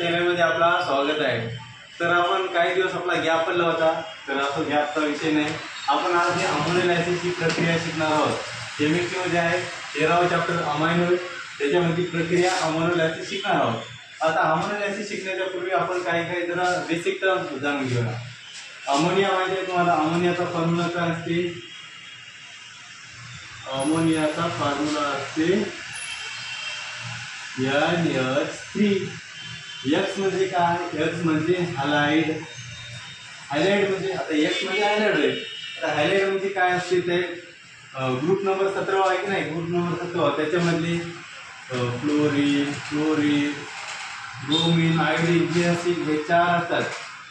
चॅनलमध्ये आपला स्वागत आहे। तर आपण काही दिवस आपला गॅप पडला होता, तर असं गॅपचा विषय नाही। आपण आज ही अमोनो लायसिसची प्रक्रिया शिकणार आहोत। केमिस्ट्रीमध्ये आहे 13वा चॅप्टर अमायनो, त्याच्यामध्ये प्रक्रिया अमोनो लायसिस शिकणार आहोत। आता अमोनो लायसिस शिकण्याच्या पूर्वी आपण काही जरा बेसिक टर्म्स जाणून घेऊया। अमोनिया माहिती आहे तुम्हाला? अमोनियाचा फॉर्म्युला काय असते? अमोनियाचा फॉर्म्युला असते NH3। X म्हणजे काय? X म्हणजे हायलाइड। हायलाइड म्हणजे आता X म्हणजे हायलाइड आहे। आता हायलाइड म्हणजे काय असते ते ग्रुप नंबर 17 आहे की नाही? ग्रुप नंबर 17 त्याच्यामधले फ्लोरीन, ब्रोमीन, आयोडीन जे असतील हे चार असतात।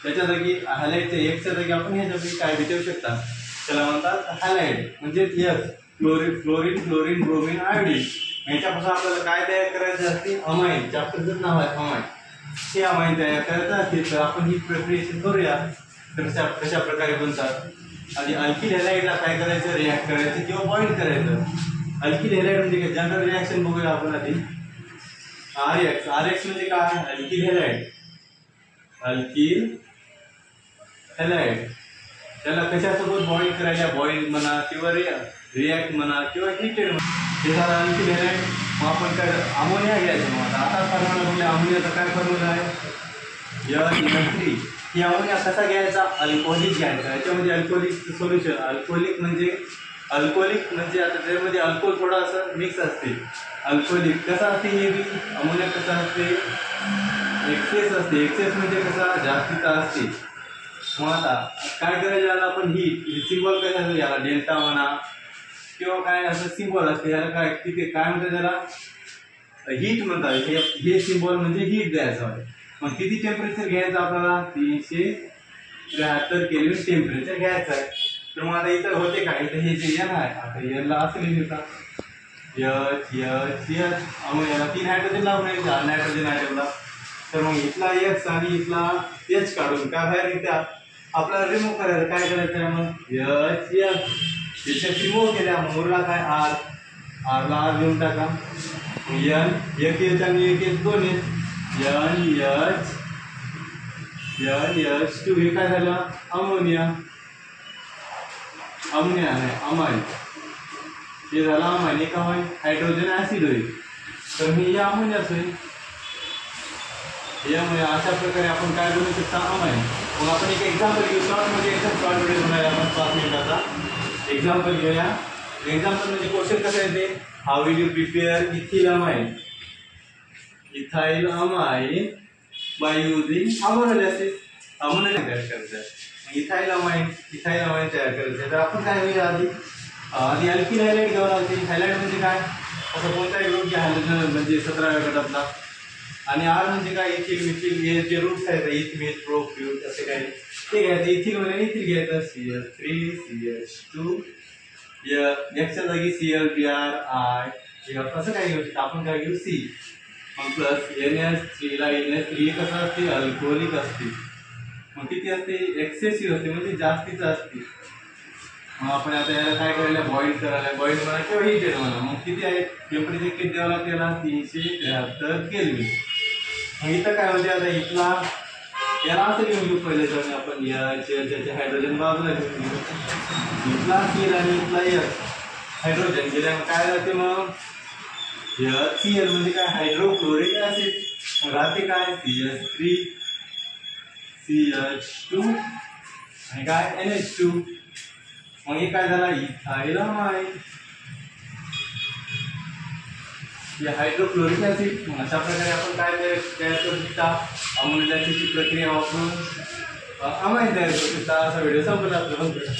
त्याच्या जागी हायलाइडचे X च्या जागी आपण ह्या जागी काय ठेवू शकता? त्याला म्हणतात हायलाइड म्हणजे X। फ्लोरीन, ब्रोमीन, आयोडीन याच्यापासून आपल्याला काय तयार करायचं असते? अमाइन। चॅप्टरचं नाव आहे अमाइन। हे अमाइन तयार करायचं असेल तर आपण ही प्रक्रिया करूया। कशा प्रकारे बनतात आणि अल्किल हॅलाइडला काय करायचं? रिॲक्ट करायचं किंवा बॉइल करायचं। अल्किल हॅलाइड म्हणजे काय? जनरल रिॲक्शन बघूया आपण आधी। RX म्हणजे काय? Alkyl halide. त्याला कशासोबत बॉइल करायला? बॉइल म्हणा किंवा रिॲक्ट म्हणा किंवा हीटेड म्हणा। हे झालं अल्किल हॅलाइड। मग आपण काय अमोनिया घ्यायचं। मग आता फॉर्म्युला बघूया अमोनियाचा काय फॉर्म्युला आहे? NH3। ही अमोनिया कसा घ्यायचा? अल्कोहोलिक घ्यायचा। याच्यामध्ये अल्कोहोलिक सोल्युशन, अल्कोहोलिक म्हणजे आता त्यामध्ये अल्कोहोल थोडासा मिक्स असते। अल्कोहोलिक कसा असते? हे बी अमोनिया कसा असते? एक्सेस असते। एक्सेस म्हणजे कसा? जास्तीचा असते। मग आता काय करायचं? याला आपण हीट सिंबल काय असतो? याला डेल्टा म्हणा किंवा काय असं सिंबल असते। याला काय तिथे काय म्हणतात? त्याला हीट म्हणतात। हे सिंबल म्हणजे हीट द्यायचं आहे। मग किती टेम्परेचर घ्यायचं आपल्याला? 373 केल्विन टेम्परेचर घ्यायचं आहे। तर मग आता इथं होते काय? इथं हे जे N आहे, आता Nला असं लिहिलं का H अमोनियाला 3 हायड्रोजन लावून नायट्रोजन ॲटमला। तर मग इथला X आणि इथला H काढून काय बाहेर निघतात? आपल्याला रिमूव्ह करायचं। काय करायचं आहे? मग H रिमूव्ह केल्या मग उरला काय? R ला R लिहून टाका। N एक H आणि एक H दोन NH2 हे काय झालं? अमोनिया नाही अमाइन। हे झालं अमाइन। एक अमाइन हायड्रोजन ऍसिड होईल, तर हे अमोनियाच होईल। यामुळे अशा प्रकारे आपण काय बनवू शकता? अमाइन। मग आपण एक एक्झाम्पल घेऊ। शॉर्ट म्हणजे एकदम शॉर्ट व्हिडिओ बनवूया आपण 5 मिनिटाचा। एक्झाम्पल घेऊया। एक्झाम्पल म्हणजे क्वेश्चन कसं येते? How will you prepare ethyl amine by using ammonolysis? अमोनो तयार करायचं आहे। इथाइल अमाइन तयार करायचं आहे। तर आपण काय होईल? आधी अल्किल हॅलाइड घ्यावं लागते। हॅलाइड म्हणजे काय? असं कोणताही ग्रुप घ्या हायड्रोजन म्हणजे 17व्या गटातला। आणि R म्हणजे काय? इथिल, मिथिल हे जे रूट्स आहेत इथमिथ, प्रोप्यूट असे काही ते घ्यायचं। इथिल म्हणजे इथिल घ्यायचं CH3 CH2 X च्या जागी ClBr असं काय घेऊ शकतो आपण? काय घेऊ? C मग प्लस NH3 ला NH3 कसं असते? अल्कोहोलिक असते। मग किती असते? एक्सेसिव्ह असते म्हणजे जास्तीचं असते। मग आपण आता याला काय करायला? बॉइल करायला। बॉइल म्हणा किंवा हीटेड म्हणा। मग किती आहे टेम्परेचर? किती द्यावं लागते याला? 373 केल्विन। मग इथं काय होते? आता इथला याला असं लिहून घेऊ पहिले तर आपण हायड्रोजन बाजूला घेऊन घेऊ। इथला Cl आणि इथला हायड्रोजन गेल्यामुळे काय जाते? मग Cl म्हणजे काय? Hydrochloric acid. राहते काय? CH3 CH2 आणि काय? NH2। मग हे काय झाला? Ethyl amine. हे हायड्रोक्लोरिक ऍसिड। अशा प्रकारे आपण काय तयार करू शकता? अमोनो लायसिसची प्रक्रिया वापरून अमाइन तयार करू शकता। असा व्हिडिओ संपला आपला।